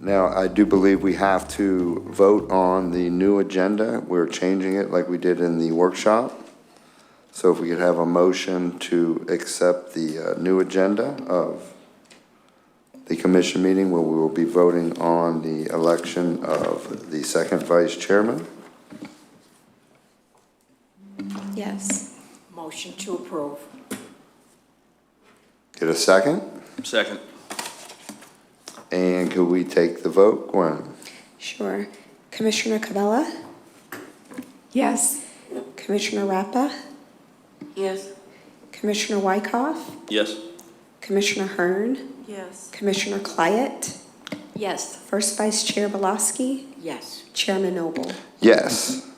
Now, I do believe we have to vote on the new agenda. We're changing it like we did in the workshop. So if we could have a motion to accept the new agenda of the commission meeting where we will be voting on the election of the second vice chairman. Yes. Motion to approve. Get a second? Second. And could we take the vote, Gwen? Sure. Commissioner Cabela? Yes. Commissioner Rappa? Yes. Commissioner Wyckoff? Yes. Commissioner Hearn? Yes. Commissioner Clyett? Yes. First Vice Chair Belaski? Yes. Chairman Noble? Yes.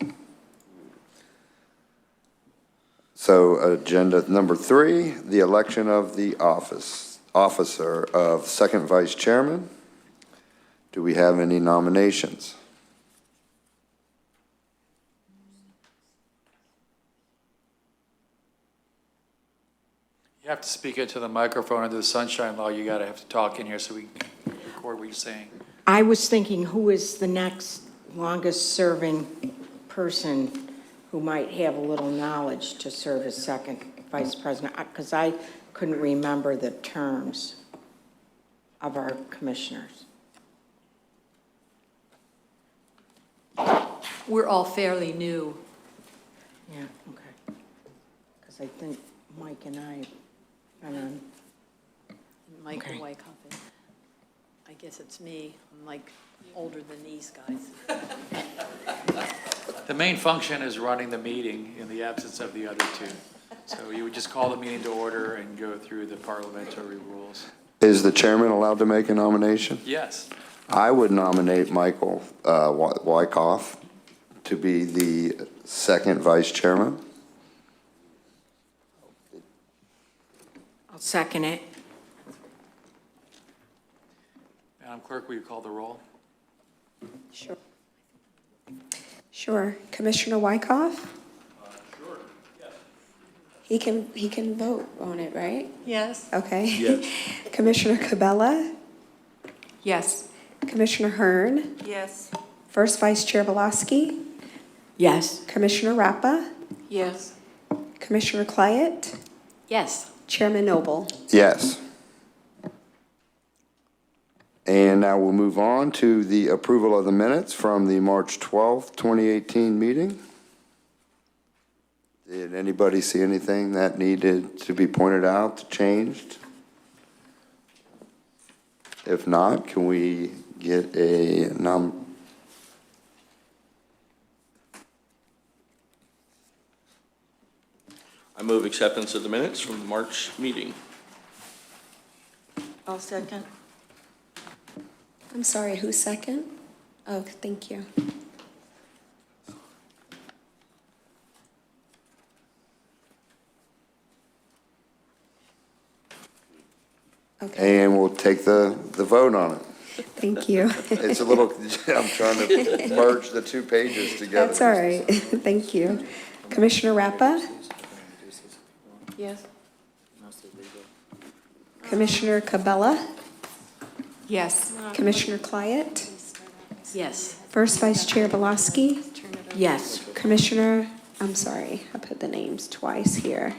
So agenda number 3, the election of the officer of second vice chairman. Do we have any nominations? You have to speak into the microphone under the sunshine law. You gotta have to talk in here so we can record what you're saying. I was thinking, who is the next longest-serving person who might have a little knowledge to serve as second vice president? Because I couldn't remember the terms of our commissioners. We're all fairly new. Yeah, okay. Because I think Mike and I been on. Mike Okay. Wyckoff. I guess it's me. I'm like older than these guys. The main function is running the meeting in the absence of the other two. So you would just call the meeting to order and go through the parliamentary rules. Is the chairman allowed to make a nomination? Yes. I would nominate Michael Wyckoff to be the second vice chairman. I'll second it. Madam Clerk, will you call the roll? Sure. Sure. Commissioner Wyckoff? Sure, yes. He can vote on it, right? Yes. Okay. Yes. Commissioner Cabela? Yes. Commissioner Hearn? Yes. First Vice Chair Belaski? Yes. Commissioner Rappa? Yes. Commissioner Clyett? Yes. Chairman Noble? Yes. And now we'll move on to the approval of the minutes from the March 12th, 2018 meeting. Did anybody see anything that needed to be pointed out, changed? If not, can we get a I move acceptance of the minutes from the March meeting. I'll second. I'm sorry, who's second? Oh, thank you. Okay, and we'll take the vote on it. thank you. It's a little, I'm trying to merge the two pages together. That's all right. Thank you. Commissioner Rappa? Yes. Commissioner Cabela? Yes. Commissioner Clyett? Yes. First Vice Chair Belaski? Yes. Commissioner, I'm sorry, I put the names twice here.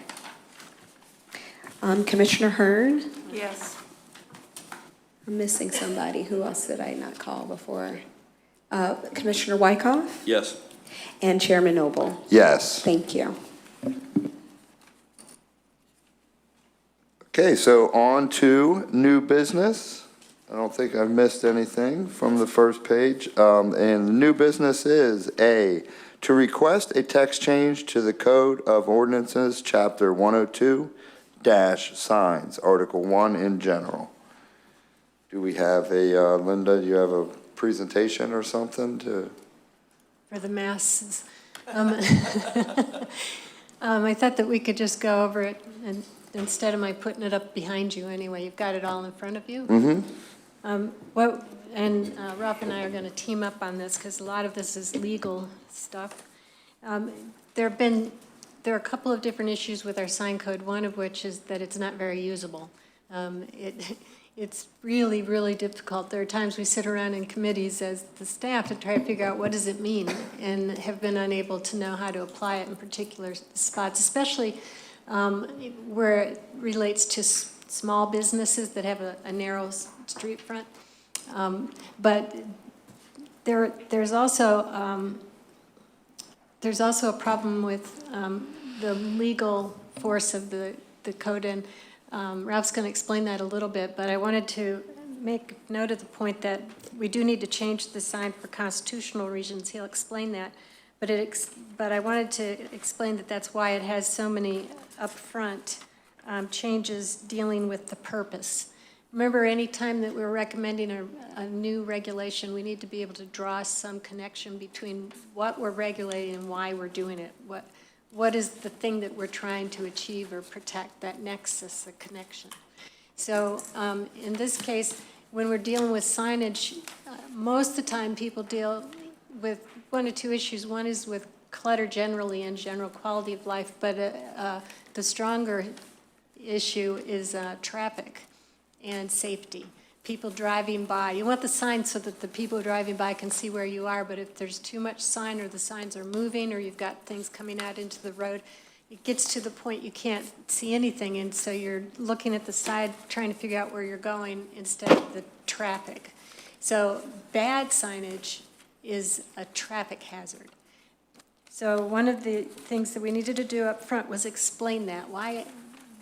Commissioner Hearn? Yes. I'm missing somebody. Who else did I not call before? Commissioner Wyckoff? Yes. And Chairman Noble? Yes. Thank you. Okay, so on to new business. I don't think I've missed anything from the first page. And the new business is A, to request a text change to the Code of Ordinances, Chapter 102, signs, Article 1 in general. Do we have a, Linda, do you have a presentation or something to? For the masses. I thought that we could just go over it, and instead of my putting it up behind you anyway, you've got it all in front of you. Mm-hmm. Rob and I are going to team up on this because a lot of this is legal stuff. There are a couple of different issues with our sign code, one of which is that it's not very usable. it's really, really difficult. There are times we sit around in committees as the staff to try to figure out what does it mean, and have been unable to know how to apply it in particular spots, especially where it relates to small businesses that have a narrow street front. But there's also a problem with the legal force of the code, and Ralph's going to explain that a little bit, but I wanted to make note of the point that we do need to change the sign for constitutional reasons. He'll explain that, but I wanted to explain that that's why it has so many upfront changes dealing with the purpose. Remember, any time that we're recommending a new regulation, we need to be able to draw some connection between what we're regulating and why we're doing it. What is the thing that we're trying to achieve or protect, that nexus, the connection. So in this case, when we're dealing with signage, most of the time people deal with one or two issues. One is with clutter generally and general quality of life, but the stronger issue is traffic and safety. People driving by. You want the sign so that the people driving by can see where you are, but if there's too much sign or the signs are moving or you've got things coming out into the road, it gets to the point you can't see anything, and so you're looking at the side trying to figure out where you're going instead of the traffic. So bad signage is a traffic hazard. So one of the things that we needed to do up front was explain that.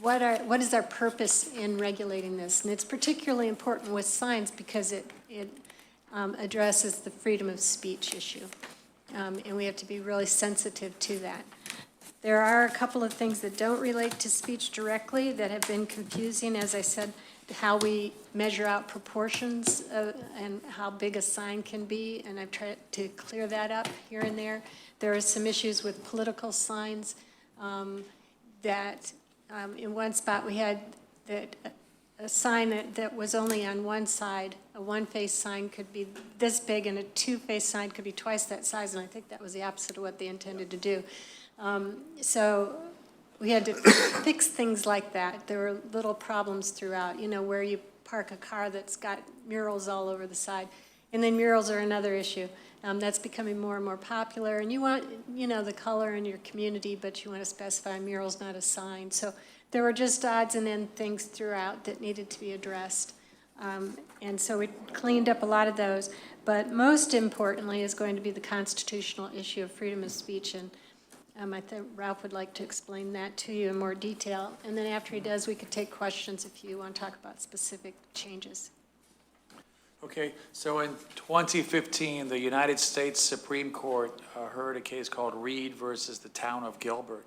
What is our purpose in regulating this? And it's particularly important with signs because it addresses the freedom of speech issue. And we have to be really sensitive to that. There are a couple of things that don't relate to speech directly that have been confusing. As I said, how we measure out proportions and how big a sign can be, and I've tried to clear that up here and there. There are some issues with political signs that in one spot we had that a sign that was only on one side, a one-face sign could be this big and a two-face sign could be twice that size, and I think that was the opposite of what they intended to do. So we had to fix things like that. There were little problems throughout, you know, where you park a car that's got murals all over the side. And then murals are another issue. That's becoming more and more popular. And you want, you know, the color in your community, but you want to specify murals, not a sign. So there were just odds and ends things throughout that needed to be addressed. And so we cleaned up a lot of those. But most importantly is going to be the constitutional issue of freedom of speech. And I think Ralph would like to explain that to you in more detail. And then after he does, we could take questions if you want to talk about specific changes. Okay, so in 2015, the United States Supreme Court heard a case called Reed versus the town of Gilbert.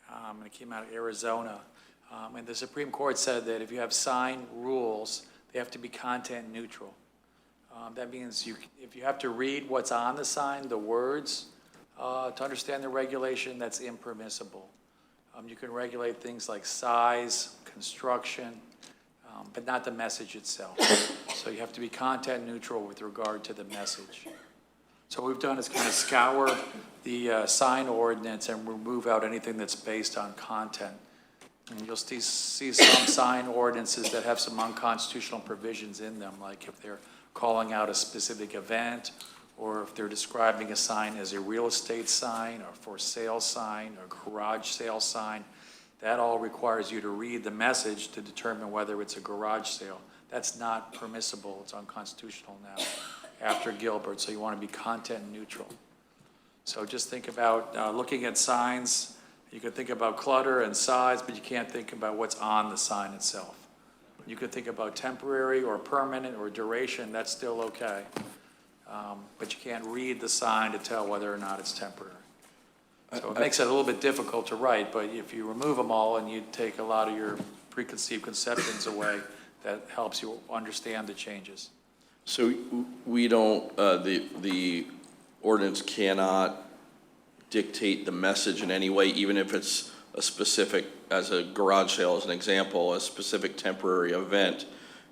And it came out of Arizona. And the Supreme Court said that if you have sign rules, they have to be content neutral. That means if you have to read what's on the sign, the words, to understand the regulation, that's impermissible. You can regulate things like size, construction, but not the message itself. So you have to be content neutral with regard to the message. So what we've done is kind of scour the sign ordinance and remove out anything that's based on content. And you'll see some sign ordinances that have some unconstitutional provisions in them, like if they're calling out a specific event, or if they're describing a sign as a real estate sign, or for sale sign, or garage sale sign. That all requires you to read the message to determine whether it's a garage sale. That's not permissible. It's unconstitutional now after Gilbert, so you want to be content neutral. So just think about looking at signs. You can think about clutter and size, but you can't think about what's on the sign itself. You could think about temporary or permanent or duration. That's still okay. But you can't read the sign to tell whether or not it's temporary. So it makes it a little bit difficult to write, but if you remove them all and you take a lot of your preconceived conceptions away, that helps you understand the changes. So we don't, the ordinance cannot dictate the message in any way, even if it's a specific, as a garage sale as an example, a specific temporary event.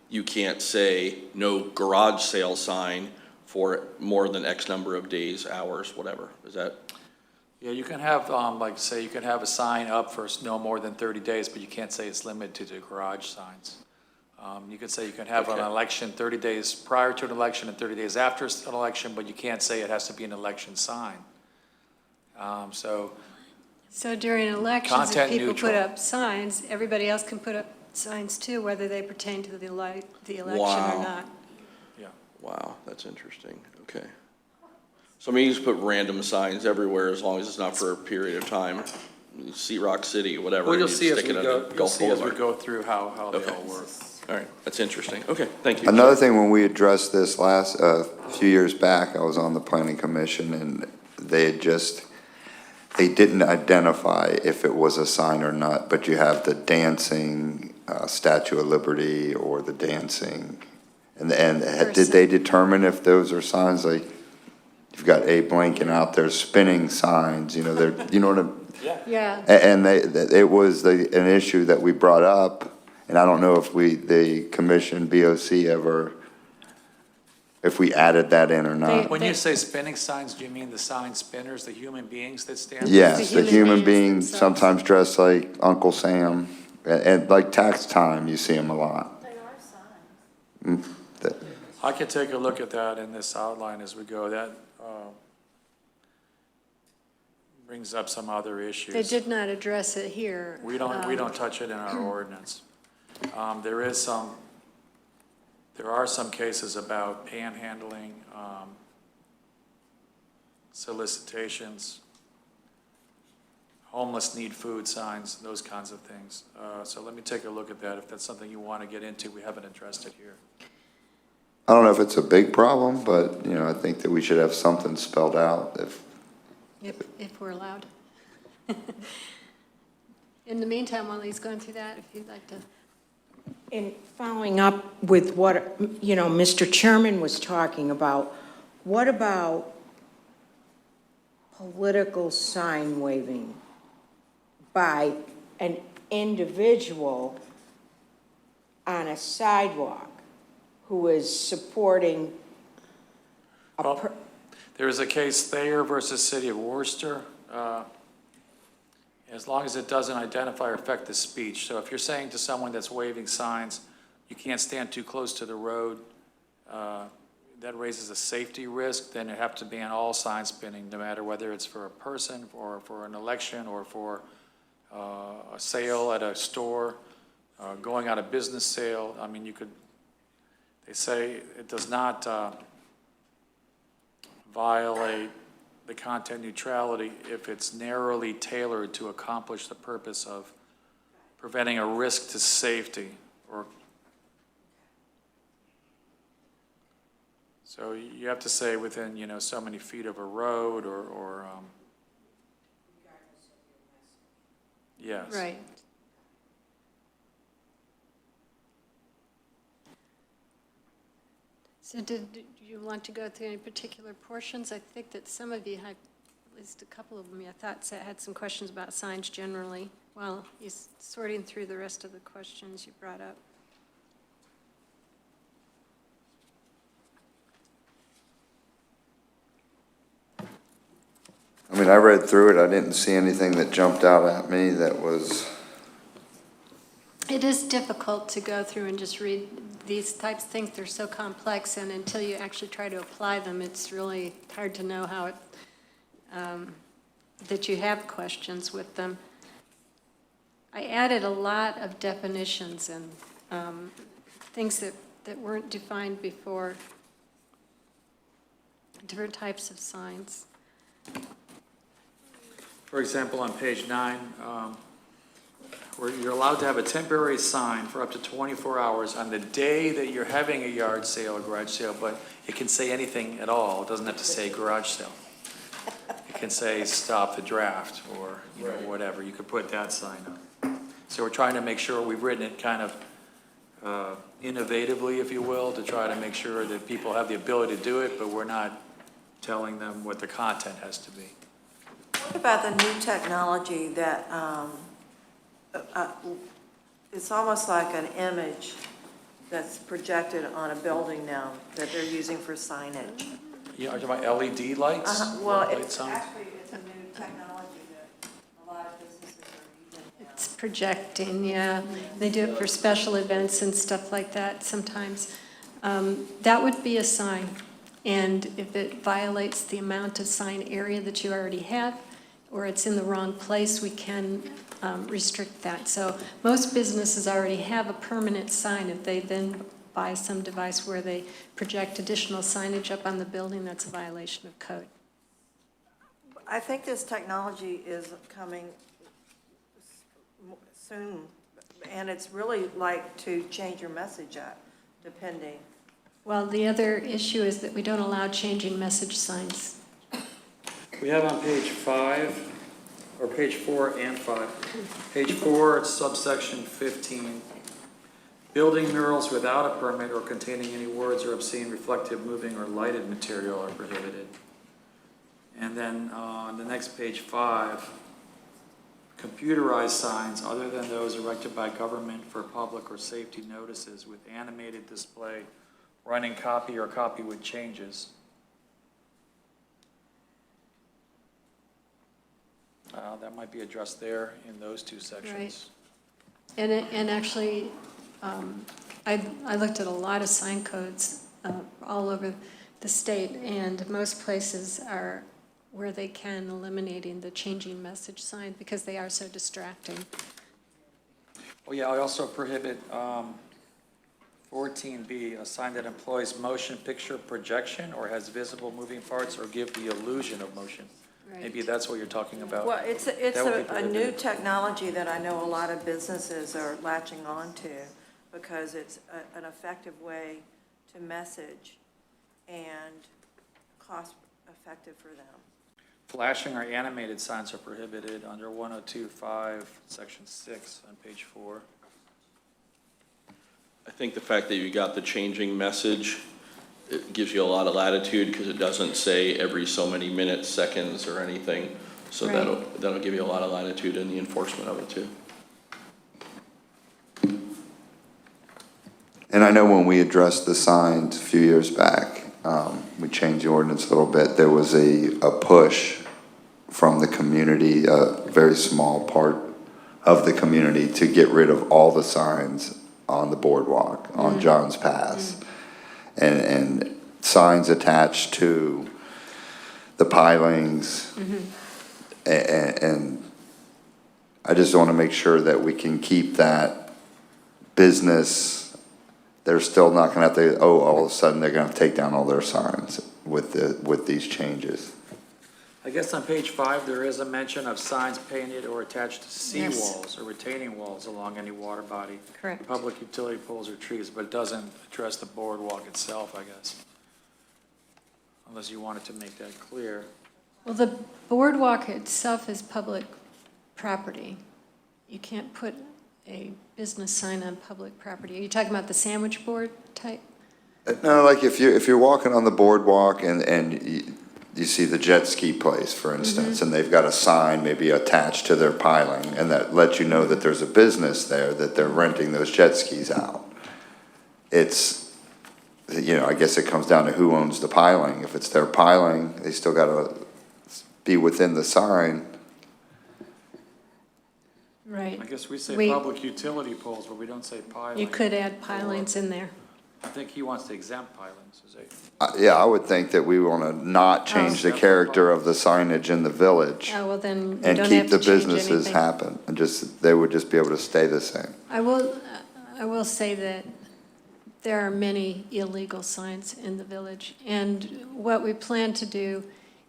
You can't say no garage sale sign for more than X number of days, hours, whatever. Is that? Yeah, you can have, like say, you can have a sign up for no more than 30 days, but you can't say it's limited to garage signs. You could say you can have an Okay. election 30 days prior to an election and 30 days after an election, but you can't say it has to be an election sign. So, So during elections, if Content people put neutral. up signs, everybody else can put up signs too, whether they pertain to the election Wow. or not. yeah. Wow, that's interesting, okay. So I mean, you just put random signs everywhere as long as it's not for a period of time. See Rock City, whatever. Well, and you'll you see as stick we it go, under you'll Gulf see as we Boulevard. go through how they Okay. all work. All right, that's interesting, okay, thank you. Another thing, when we addressed this last, few years back, I was on the planning commission, and they didn't identify if it was a sign or not, but you have the dancing, Statue of Liberty, or the dancing, and did they determine if those are signs, like, you've got Abe Lincoln out there spinning signs, you know, you know what I'm, Yeah, and it was an issue that we brought up, and I don't know if the commission, BOC, if we added that in or not. When you say spinning signs, do you mean the sign spinners, the human beings that stand? Yes, The the human human beings being, themselves. sometimes dressed like Uncle Sam, and like tax time, you see them a lot. They are signs. I could take a look at that in this outline as we go. That brings up some other issues. they did not address it here. We don't touch it in our ordinance. There are some cases about panhandling, solicitations, homeless need food signs, those kinds of things. So let me take a look at that. If that's something you want to get into, we haven't addressed it here. I don't know if it's a big problem, but, you know, I think that we should have something spelled out If we're allowed. In the meantime, while he's going through that, if you'd like to. In following up with what, you know, Mr. Chairman was talking about, what about political sign waving by an individual on a sidewalk who is supporting a Well, there is a case, Thayer versus City of Worcester. As long as it doesn't identify or affect the speech. So if you're saying to someone that's waving signs, you can't stand too close to the road, that raises a safety risk, then you have to ban all sign spinning, no matter whether it's for a person, or for an election, or for a sale at a store, going on a business sale. I mean, they say it does not violate the content neutrality if it's narrowly tailored to accomplish the purpose of preventing a risk to safety, or so you have to say within, you know, so many feet of a road, or yes. Right. So did you want to go through any particular portions? I think that some of you had, at least a couple of them, I thought, had some questions about signs generally, while he's sorting through the rest of the questions you brought up. I mean, I read through it, I didn't see anything that jumped out at me that was, It is difficult to go through and just read these types of things. They're so complex, and until you actually try to apply them, it's really hard to know how it, that you have questions with them. I added a lot of definitions and things that weren't defined before, different types of signs. For example, on page 9, where you're allowed to have a temporary sign for up to 24 hours on the day that you're having a yard sale or garage sale, but it can say anything at all. It doesn't have to say garage sale. It can say stop the draft, or, you know, whatever. You could put that sign up. So we're trying to make sure we've written it kind of innovatively, if you will, to try to make sure that people have the ability to do it, but we're not telling them what the content has to be. What about the new technology that, it's almost like an image that's projected on a building now that they're using for signage? You are you talking about LED lights? Well, Light it's signs? actually, it's a new technology that a lot of businesses are using now. It's projecting, yeah. They do it for special events and stuff like that sometimes. That would be a sign. And if it violates the amount of sign area that you already have, or it's in the wrong place, we can restrict that. So most businesses already have a permanent sign. If they then buy some device where they project additional signage up on the building, that's a violation of code. I think this technology is coming soon, and it's really like to change your message up, depending. Well, the other issue is that we don't allow changing message signs. We have on page 5, or page 4 and 5. Page 4, it's subsection 15. Building murals without a permit or containing any words or obscene, reflective, moving, or lighted material are prohibited. And then on the next page 5, computerized signs other than those erected by government for public or safety notices with animated display, running copy or copy with changes. That might be addressed there in those two sections. Right. And actually, I looked at a lot of sign codes all over the state, and most places are where they can eliminating the changing message sign because they are so distracting. Oh, yeah, I also prohibit 14B, a sign that employs motion picture projection or has visible moving parts or give the illusion of motion. Right. Maybe that's what you're talking about. Well, it's That would be a new prohibited. technology that I know a lot of businesses are latching on to because it's an effective way to message and cost-effective for them. Flashing or animated signs are prohibited under 102.5, section 6 on page 4. I think the fact that you got the changing message, it gives you a lot of latitude because it doesn't say every so many minutes, seconds, or anything. So Right. that'll give you a lot of latitude in the enforcement of it too. And I know when we addressed the signs a few years back, we changed the ordinance a little bit. There was a push from the community, a very small part of the community, to get rid of all the signs on the boardwalk, on Johns Pass. And signs attached to the pilings. And I just want to make sure that we can keep that business. They're still not going to have to, all of a sudden they're going to have to take down all their signs with these changes. I guess on page 5, there is a mention of signs painted or attached to Yes. seawalls or retaining walls along any water body. Correct. Public utility poles or trees, but it doesn't address the boardwalk itself, I guess. Unless you wanted to make that clear. Well, the boardwalk itself is public property. You can't put a business sign on public property. Are you talking about the sandwich board type? No, like if you're walking on the boardwalk and you see the jet ski place, for instance, and they've got a sign maybe attached to their piling, and that lets you know that there's a business there, that they're renting those jet skis out. It's, I guess it comes down to who owns the piling. If it's their piling, they still gotta be within the sign. Right. I guess we say We- public utility poles, but we don't say piling. You could add pilings in there. I think he wants to exempt pilings, is it? Yeah, I would think that we wanna not change the character of the signage in the village Oh, well, then you and don't keep have the to change businesses anything. happen, and they would just be able to stay the same. I will say that there are many illegal signs in the village. And what we plan to do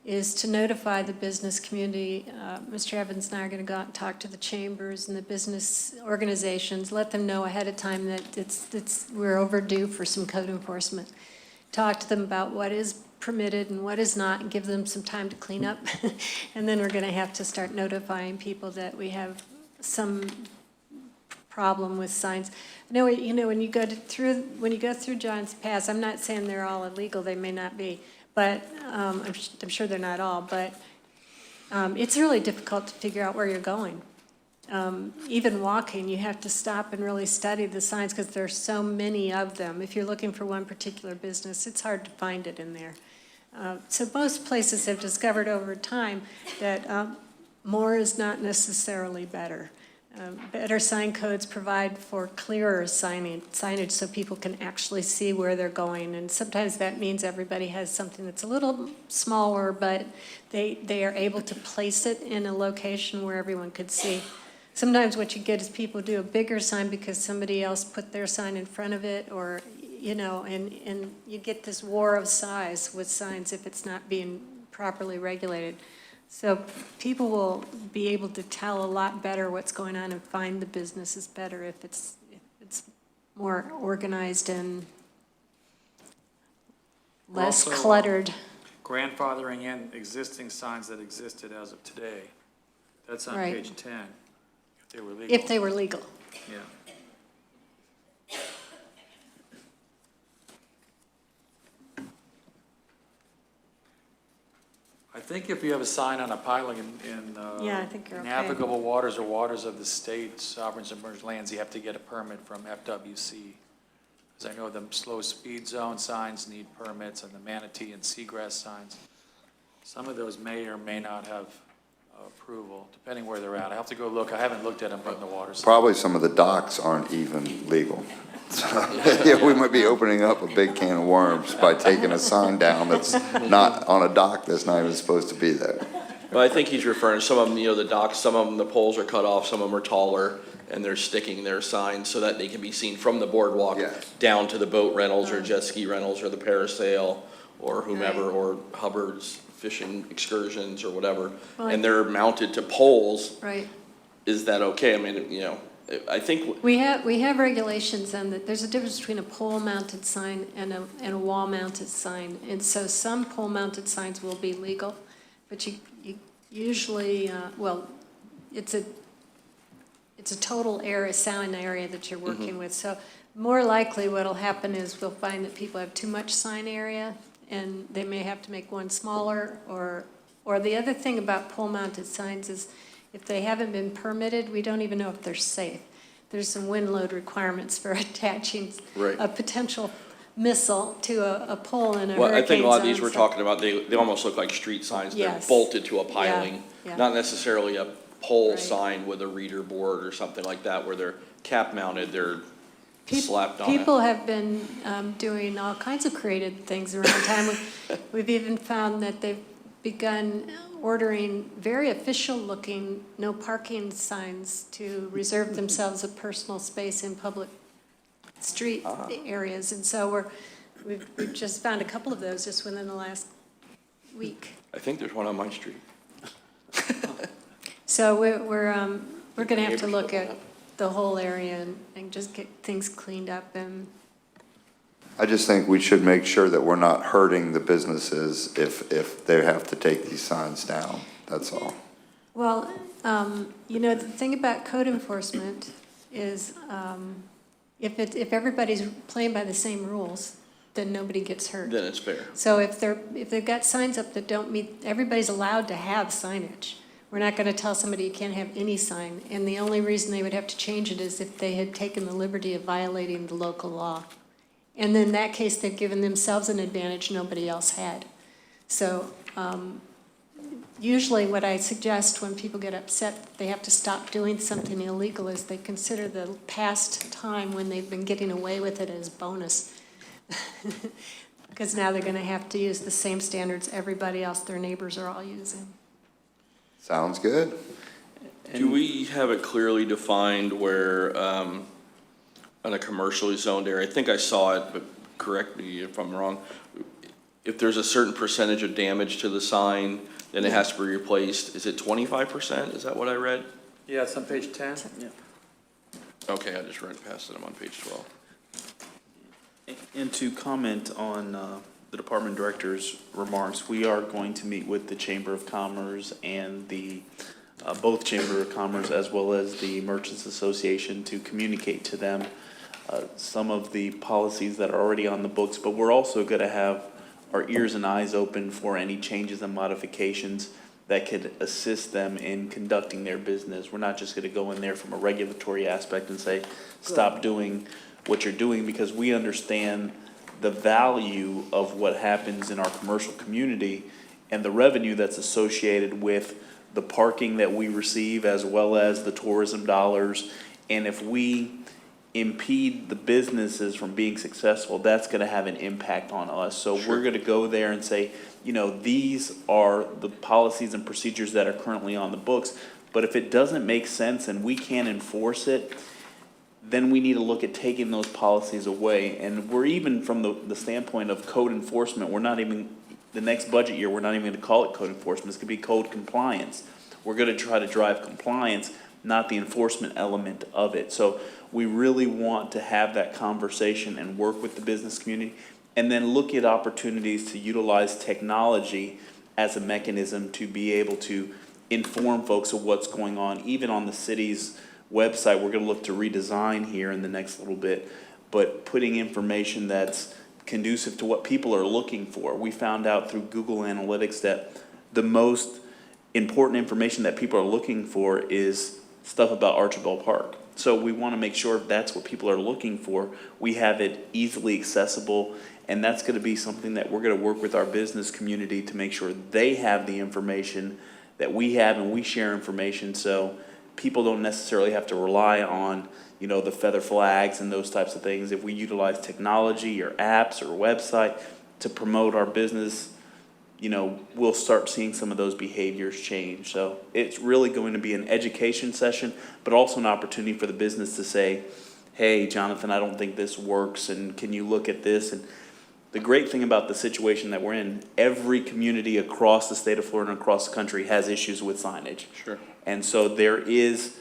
is to notify the business community. Mr. Evans and I are going to go out and talk to the chambers and the business organizations, let them know ahead of time that we're overdue for some code enforcement. Talk to them about what is permitted and what is not, and give them some time to clean up. And then we're going to have to start notifying people that we have some problem with signs. No, when you go through Johns Pass, I'm not saying they're all illegal, they may not be, but I'm sure they're not all, but it's really difficult to figure out where you're going. Even walking, you have to stop and really study the signs because there's so many of them. If you're looking for one particular business, it's hard to find it in there. So most places have discovered over time that more is not necessarily better. better sign codes provide for clearer signage so people can actually see where they're going. And sometimes that means everybody has something that's a little smaller, but they are able to place it in a location where everyone could see. Sometimes what you get is people do a bigger sign because somebody else put their sign in front of it, or, you know, and you get this war of size with signs if it's not being properly regulated. So people will be able to tell a lot better what's going on and find the businesses better if it's more organized and less Also, cluttered. Grandfathering in existing signs that existed as of today. That's on Right. page 10, if they were legal. If they were legal. Yeah. I think if you have a sign on a piling in Yeah, I think you're okay. navigable waters or waters of the state, sovereign submerged lands, you have to get a permit from FWC. Because I know the slow speed zone signs need permits, and the manatee and seagrass signs. Some of those may or may not have approval, depending where they're at. I have to go look. I haven't looked at them in the water. Probably some of the docks aren't even legal. So, yeah, we might be opening up a big can of worms by taking a sign down that's not on a dock that's not even supposed to be there. But I think he's referring, some of them, you know, the docks, some of them, the poles are cut off, some of them are taller, and they're sticking their signs so that they can be seen from the boardwalk Yes. down to the boat rentals or jet ski rentals or the parasail or whomever, Right. or Hubbard's fishing excursions or whatever. Well, And they're mounted to poles. Right. Is that okay? I mean, you know, I think, We have regulations on that. There's a difference between a pole-mounted sign and a wall-mounted sign. And so some pole-mounted signs will be legal, but you usually, well, it's a total area, sound area that you're working with. So more likely what'll happen is we'll find that people have too much sign area, and they may have to make one smaller, or the other thing about pole-mounted signs is if they haven't been permitted, we don't even know if they're safe. There's some wind load requirements for attaching Right. a potential missile to a pole in a hurricane well, I think a lot of these zone, we're so- talking about, they almost look like street signs. They're Yes. bolted to a piling, yeah. not necessarily a pole Right. sign with a reader board or something like that where they're cap mounted, they're Peop- slapped on it. People have been doing all kinds of creative things around town. We've even found that they've begun ordering very official-looking no parking signs to reserve themselves a personal space in public street areas. And so we've just found a couple of those just within the last week. I think there's one on my street. So we're going to have to Neighbors look don't at have. the whole area and just get things cleaned up. And I just think we should make sure that we're not hurting the businesses if they have to take these signs down, that's all. well, you know, the thing about code enforcement is if everybody's playing by the same rules, then nobody gets hurt. Then it's fair. So if they've got signs up that don't meet, everybody's allowed to have signage. We're not going to tell somebody you can't have any sign. And the only reason they would have to change it is if they had taken the liberty of violating the local law. And in that case, they've given themselves an advantage nobody else had. So usually what I suggest when people get upset, they have to stop doing something illegal, is they consider the past time when they've been getting away with it as bonus. Because now they're going to have to use the same standards everybody else, their neighbors are all using. Sounds good. Do we have it clearly defined where, on a commercially zoned area, I think I saw it, but correct me if I'm wrong, if there's a certain percentage of damage to the sign, then it has to be replaced, is it 25%? Is that what I read? Yeah, it's on page 10. Okay, I just read past it, I'm on page 12. And to comment on the department director's remarks, we are going to meet with the Chamber of Commerce and the, both Chamber of Commerce as well as the Merchants Association to communicate to them some of the policies that are already on the books, but we're also going to have our ears and eyes open for any changes and modifications that could assist them in conducting their business. We're not just going to go in there from a regulatory aspect and say, stop doing what you're doing, because we understand the value of what happens in our commercial community and the revenue that's associated with the parking that we receive as well as the tourism dollars. And if we impede the businesses from being successful, that's gonna have an impact on us. So we're gonna go there and say, you know, these are the policies and procedures that are currently on the books. But if it doesn't make sense and we can't enforce it, then we need to look at taking those policies away. And we're even from the standpoint of code enforcement, we're not even, the next budget year, we're not even gonna call it code enforcement, it's gonna be code compliance. We're gonna try to drive compliance, not the enforcement element of it. So we really want to have that conversation and work with the business community, and then look at opportunities to utilize technology as a mechanism to be able to inform folks of what's going on, even on the city's website. We're gonna look to redesign here in the next little bit, but putting information that's conducive to what people are looking for. We found out through Google Analytics that the most important information that people are looking for is stuff about Archibald Park. So we wanna make sure if that's what people are looking for, we have it easily accessible. And that's gonna be something that we're gonna work with our business community to make sure they have the information that we have, and we share information so people don't necessarily have to rely on, you know, the feather flags and those types of things. If we utilize technology or apps or website to promote our business, you know, we'll start seeing some of those behaviors change. So it's really going to be an education session, but also an opportunity for the business to say, hey, Jonathan, I don't think this works, and can you look at this? And the great thing about the situation that we're in, every community across the state of Florida and across the country has issues with signage. Sure. And so there is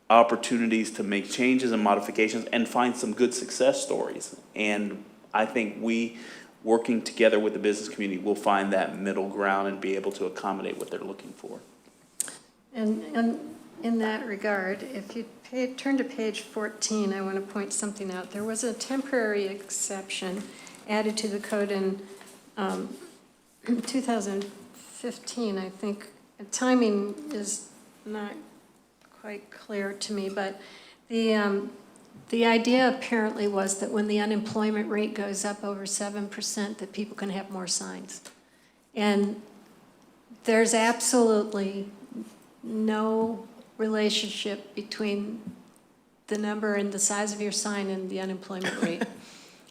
opportunities to make changes and modifications and find some good success stories. And I think we, working together with the business community, will find that middle ground and be able to accommodate what they're looking for. And in that regard, if you turn to page 14, I want to point something out. There was a temporary exception added to the code in 2015, I think. The timing is not quite clear to me, but the idea apparently was that when the unemployment rate goes up over 7%, that people can have more signs. And there's absolutely no relationship between the number and the size of your sign and the unemployment rate.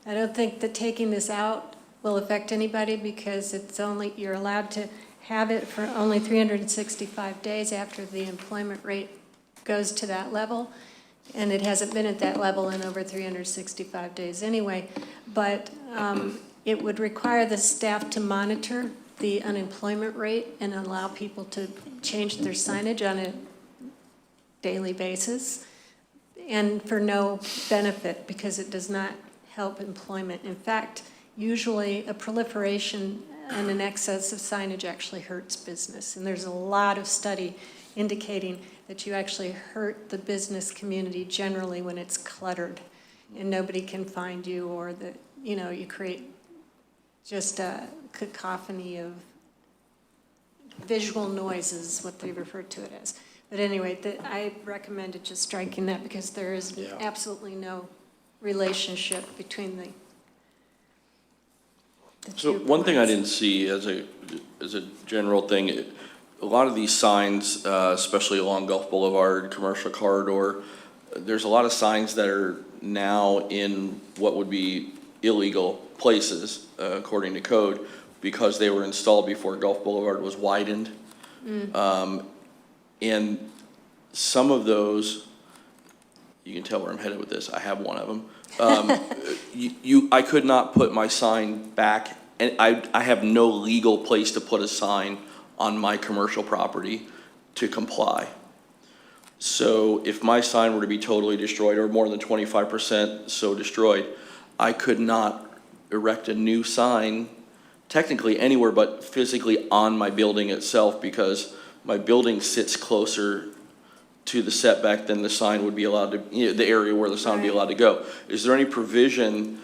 I don't think that taking this out will affect anybody, because it's only, you're allowed to have it for only 365 days after the employment rate goes to that level. And it hasn't been at that level in over 365 days anyway. But it would require the staff to monitor the unemployment rate and allow people to change their signage on a daily basis, and for no benefit, because it does not help employment. In fact, usually a proliferation and an excess of signage actually hurts business. And there's a lot of study indicating that you actually hurt the business community generally when it's cluttered and nobody can find you, or that, you know, you create just a cacophony of visual noises, what they refer to it as. But anyway, I recommended just striking that, because there is absolutely no relationship between the So two one thing I points. didn't see as a general thing, a lot of these signs, especially along Gulf Boulevard, commercial corridor, there's a lot of signs that are now in what would be illegal places, according to code, because they were installed before Gulf Boulevard was widened. And some of those, you can tell where I'm headed with this, I have one of them. I could not put my sign back, and I have no legal place to put a sign on my commercial property to comply. So if my sign were to be totally destroyed, or more than 25% so destroyed, I could not erect a new sign technically anywhere but physically on my building itself, because my building sits closer to the setback than the sign would be allowed to, you know, the area where the sign would be allowed to go. Is there any provision,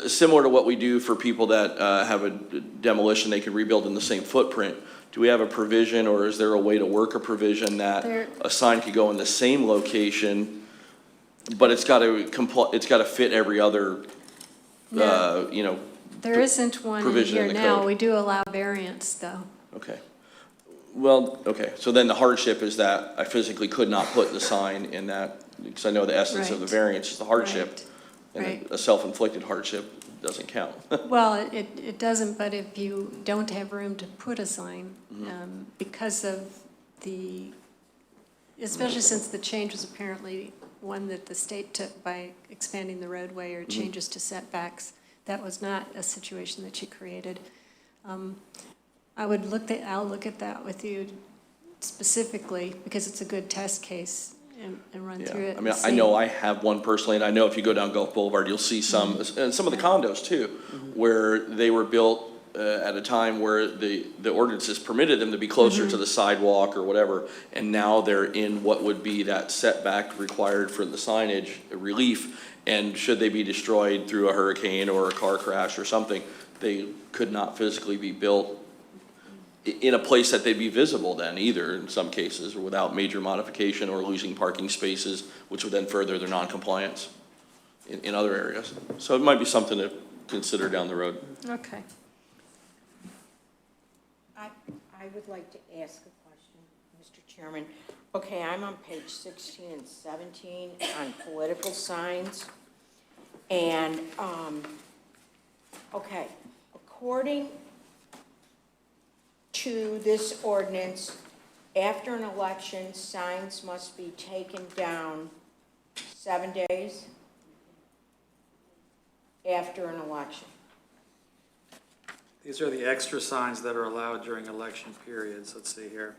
similar to what we do for people that have a demolition, they could rebuild in the same footprint? Do we have a provision, or is there a way to work a provision that a sign could go in the same location, but it's got to comply, it's got to fit every other, you know? There isn't one in provision in here the now. code. We do allow variance, though. Okay. Well, okay, so then the hardship is that I physically could not put the sign in that, because I know the essence of the Right. variance is the hardship. Right. And Right. a self-inflicted hardship doesn't count. Well, it doesn't, but if you don't have room to put a sign, because of the, especially since the change was apparently one that the state took by expanding the roadway or changes to setbacks, that was not a situation that she created. I'll look at that with you specifically, because it's a good test case, and run Yeah, through it. I mean, and I see. know I have one personally, and I know if you go down Gulf Boulevard, you'll see some, and some of the condos too, where they were built at a time where the ordinances permitted them to be closer to the sidewalk or whatever, and now they're in what would be that setback required for the signage relief, and should they be destroyed through a hurricane or a car crash or something, they could not physically be built in a place that they'd be visible then either, in some cases, or without major modification or losing parking spaces, which would then further their noncompliance in other areas. So it might be something to consider down the road. Okay. I would like to ask a question, Mr. Chairman. Okay, I'm on page 16 and 17 on political signs. And, okay, according to this ordinance, after an election, signs must be taken down 7 days after an election. These are the extra signs that are allowed during election periods. Let's see here.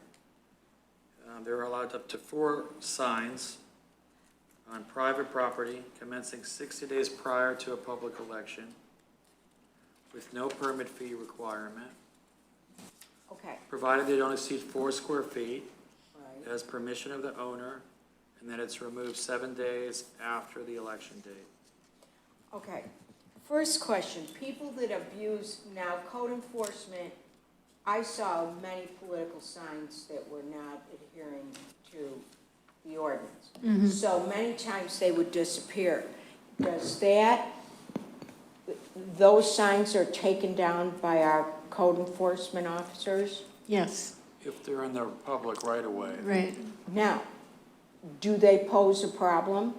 They're allowed up to 4 signs on private property commencing 60 days prior to a public election with no permit fee requirement, Okay, provided they don't exceed 4 square feet, right. as permission of the owner, and that it's removed 7 days after the election date. Okay, first question, people that abuse, now code enforcement, I saw many political signs that were not adhering to the ordinance. So many times they would disappear. Does that, those signs are taken down by our code enforcement officers? Yes, If they're in the public right away. right. Now, do they pose a problem?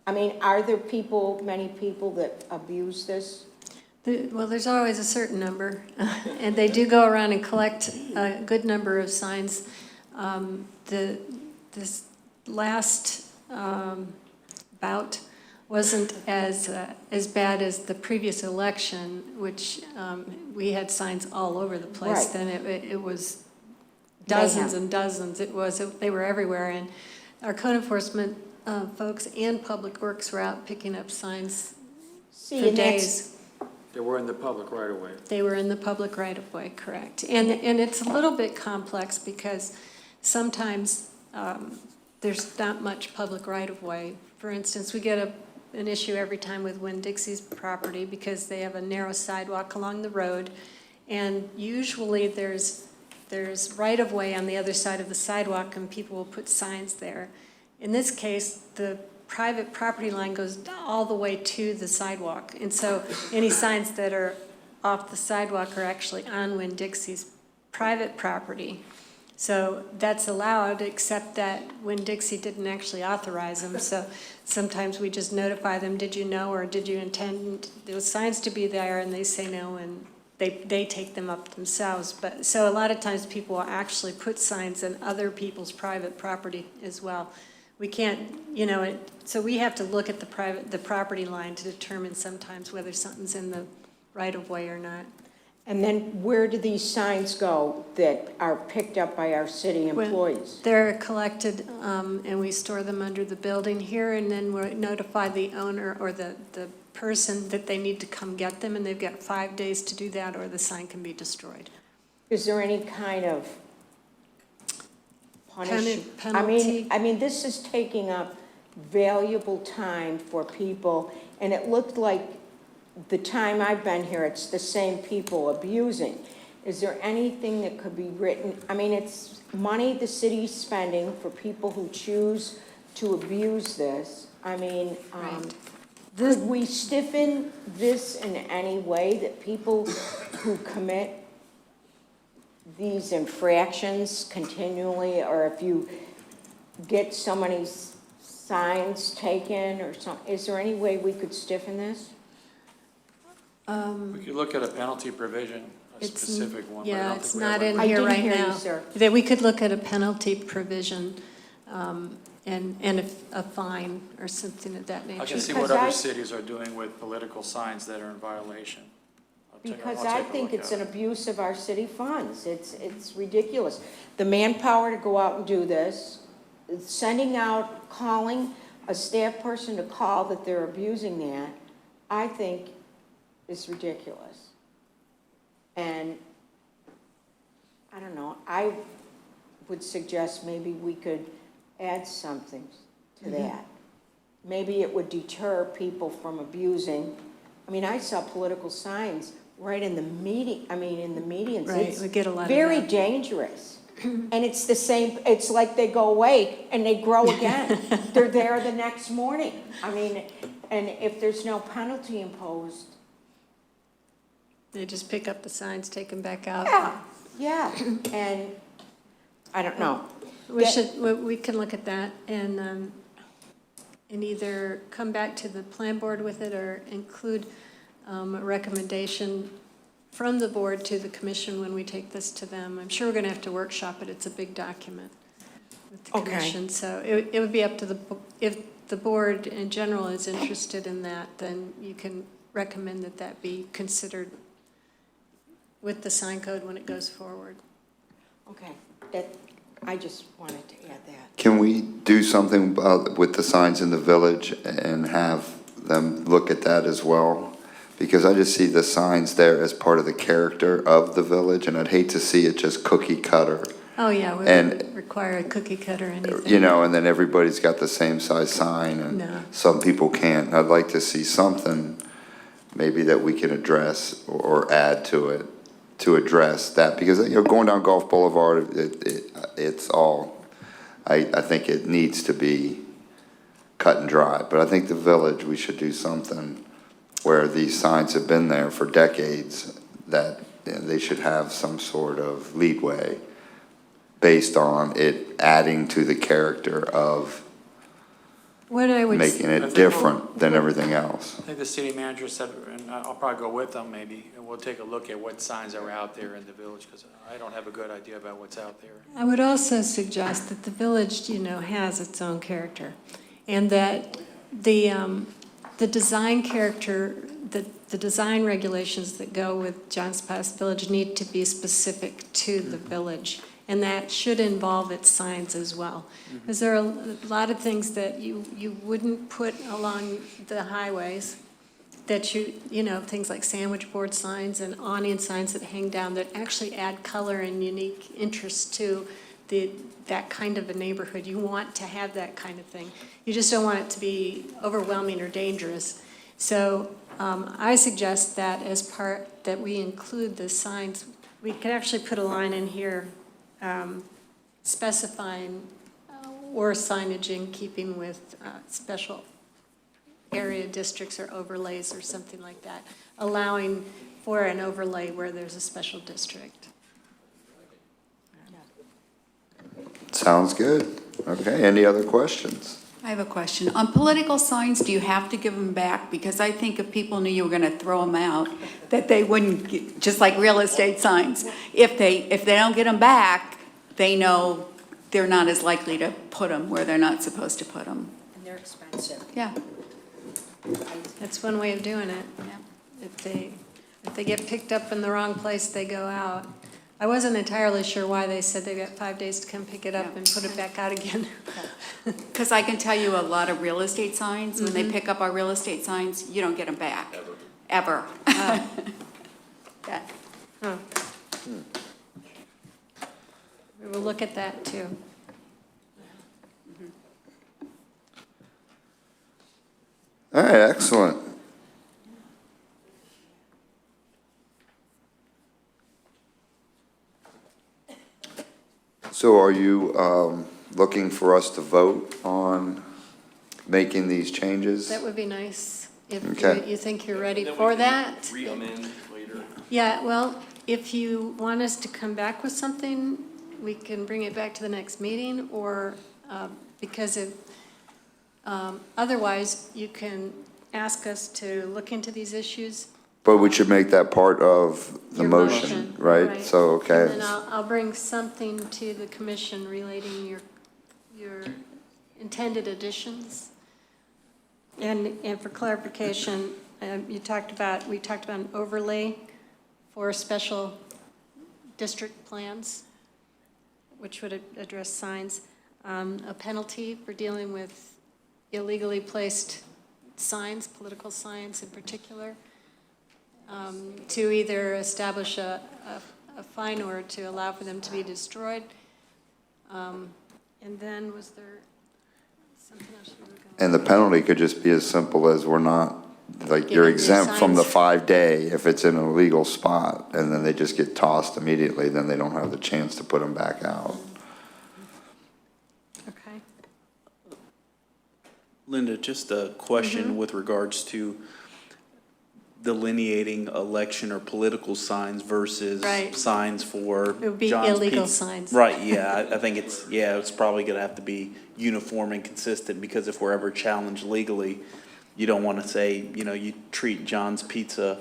I mean, are there many people that abuse this? Well, there's always a certain number, and they do go around and collect a good number of signs. This last bout wasn't as bad as the previous election, which we had signs all over the place. Right. Then it was dozens and dozens. They were everywhere, and our code enforcement folks and Public Works were out picking up signs See, for and that's, days. They were in the public right away. They were in the public right-of-way, correct. And it's a little bit complex because sometimes there's not much public right-of-way. For instance, we get an issue every time with Winn-Dixie's property because they have a narrow sidewalk along the road. And usually there's right-of-way on the other side of the sidewalk and people will put signs there. In this case, the private property line goes all the way to the sidewalk. And so any signs that are off the sidewalk are actually on Winn-Dixie's private property. So that's allowed, except that Winn-Dixie didn't actually authorize them. So sometimes we just notify them, did you know or did you intend those signs to be there? And they say no, and they take them up themselves. But so a lot of times people will actually put signs on other people's private property as well. We can't, so we have to look at the property line to determine sometimes whether something's in the right-of-way or not. and then where do these signs go that are picked up by our city employees? They're collected, and we store them under the building here, and then we notify the owner or the person that they need to come get them, and they've got 5 days to do that, or the sign can be destroyed. Is there any kind of punishment? Penalty? I mean, this is taking up valuable time for people, and it looked like the time I've been here, it's the same people abusing. Is there anything that could be written? I mean, it's money the city's spending for people who choose to abuse this. I mean, Right. could we stiffen this in any way that people who commit these infractions continually, or if you get so many signs taken or something, is there any way we could stiffen this? We could look at a penalty provision, a It's- specific one, but I Yeah, don't it's think we not have in one. I here didn't right hear you, now. sir. That we could look at a penalty provision and a fine or something of that I nature. can see Because what other I- cities are doing with political signs that are in violation. Because I'll I take a think look it's at an it. abuse of our city funds. It's ridiculous. The manpower to go out and do this, sending out, calling a staff person to call that they're abusing that, I think is ridiculous. And I don't know, I would suggest maybe we could add something to that. Maybe it would deter people from abusing. I mean, I saw political signs right in the meeting, in the medians. Right, It's we get a lot of very that. dangerous. And it's the same, it's like they go away and they grow again. They're there the next morning. And if there's no penalty imposed, They just pick up the signs, take them back out. yeah, and I don't know. We can look at that and either come back to the plan board with it or include a recommendation from the board to the commission when we take this to them. I'm sure we're going to have to workshop it. It's a big document with the Okay. commission. So it would be up to if the board in general is interested in that, then you can recommend that that be considered with the sign code when it goes forward. Okay, I just wanted to add that. Can we do something with the signs in the village and have them look at that as well? Because I just see the signs there as part of the character of the village, and I'd hate to see it just cookie cutter. Oh, yeah, we And- wouldn't require a cookie cutter or anything. You know, and then everybody's got the same size sign, and No. some people can't. I'd like to see something maybe that we can address or add to it to address that, because, going down Gulf Boulevard, it's all, I think it needs to be cut and dry, but I think the village, we should do something where these signs have been there for decades, that they should have some sort of leadway based on it adding to the character of What I would, making I it think different than everything else. I think the city manager said, and I'll probably go with them maybe, and we'll take a look at what signs are out there in the village, because I don't have a good idea about what's out there. I would also suggest that the village, has its own character, and that the design character, the design regulations that go with Johns Pass Village need to be specific to the village, and that should involve its signs as well. Because there are a lot of things that you wouldn't put along the highways, that things like sandwich board signs and awning signs that hang down that actually add color and unique interest to that kind of a neighborhood. You want to have that kind of thing. You just don't want it to be overwhelming or dangerous. So I suggest that that we include the signs. We could actually put a line in here specifying or signage in keeping with special area districts or overlays or something like that, allowing for an overlay where there's a special district. Sounds good. Okay, any other questions? I have a question. On political signs, do you have to give them back? Because I think if people knew you were going to throw them out, that they wouldn't, just like real estate signs. If they don't get them back, they know they're not as likely to put them where they're not supposed to put them. And they're expensive. Yeah. That's one way of doing it. Yeah. If they get picked up in the wrong place, they go out. I wasn't entirely sure why they said they got 5 days to come pick it up and put it back out again. Because I can tell you a lot of real estate signs, when they pick up our real estate signs, you don't get them back. Ever. Yeah. Huh. We will look at that too. All right, excellent. So are you looking for us to vote on making these changes? That would be nice if Okay. you think you're ready for that. Re them in later. Yeah, well, if you want us to come back with something, we can bring it back to the next meeting, or, because otherwise, you can ask us to look into these issues. But we should make that part of the Your motion, right? So, okay. And then I'll bring something to the commission relating your intended additions. And for clarification, we talked about an overlay for special district plans, which would address signs, a penalty for dealing with illegally placed signs, political signs in particular, to either establish a fine or to allow for them to be destroyed. And then was there something else you were going to? And the penalty could just be as simple as we're not, like, you're Giving the exempt from the signs. 5-day if it's in a legal spot, and then they just get tossed immediately, then they don't have the chance to put them back out. Okay. Linda, just a question with regards to delineating election or political signs versus Right. signs for It would be John's illegal Pizza. signs. Right, yeah, I think it's probably gonna have to be uniform and consistent, because if we're ever challenged legally, you don't wanna say, you treat John's Pizza,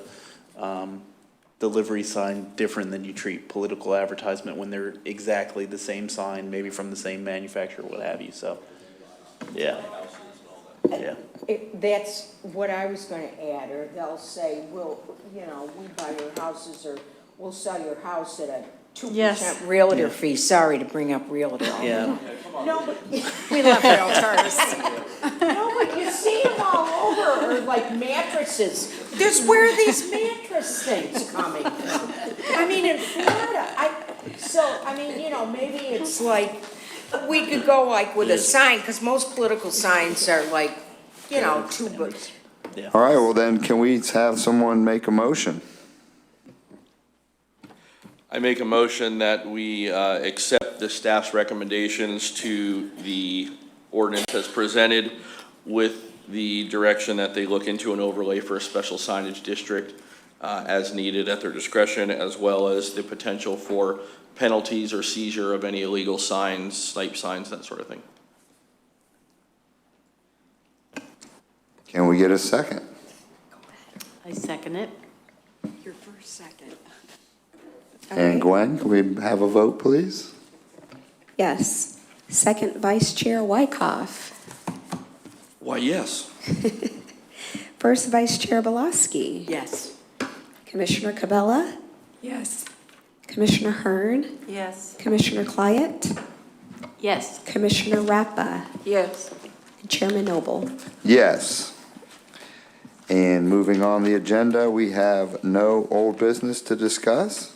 delivery sign different than you treat political advertisement when they're exactly the same sign, maybe from the same manufacturer, what have you, so, yeah. Yeah. That's what I was gonna add, or they'll say, we'll, we buy your houses, or we'll sell your house at a 2% Yes. realtor fee. Sorry to bring up realtor. Yeah. No, but, We love realtors. no, but you see them all over, or like mattresses. Where are these mattress things coming from? I mean, in Florida, maybe it's like, we could go like with a sign, because most political signs are like, two, but. All right, well then, can we have someone make a motion? I make a motion that we accept the staff's recommendations to the ordinance as presented, with the direction that they look into an overlay for a special signage district as needed at their discretion, as well as the potential for penalties or seizure of any illegal signs, snipe signs, that sort of thing. Can we get a second? I second it. Your first second. And Gwen, can we have a vote, please? Yes. Second Vice Chair Wyckoff. Why, yes. First Vice Chair Belowski. Yes. Commissioner Cabela. Yes. Commissioner Hearn. Yes. Commissioner Clyett. Yes. Commissioner Rappa. Yes. And Chairman Noble. Yes. And moving on the agenda, we have no old business to discuss.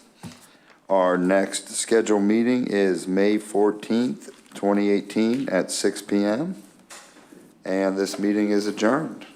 Our next scheduled meeting is May 14th, 2018 at 6 p.m. And this meeting is adjourned.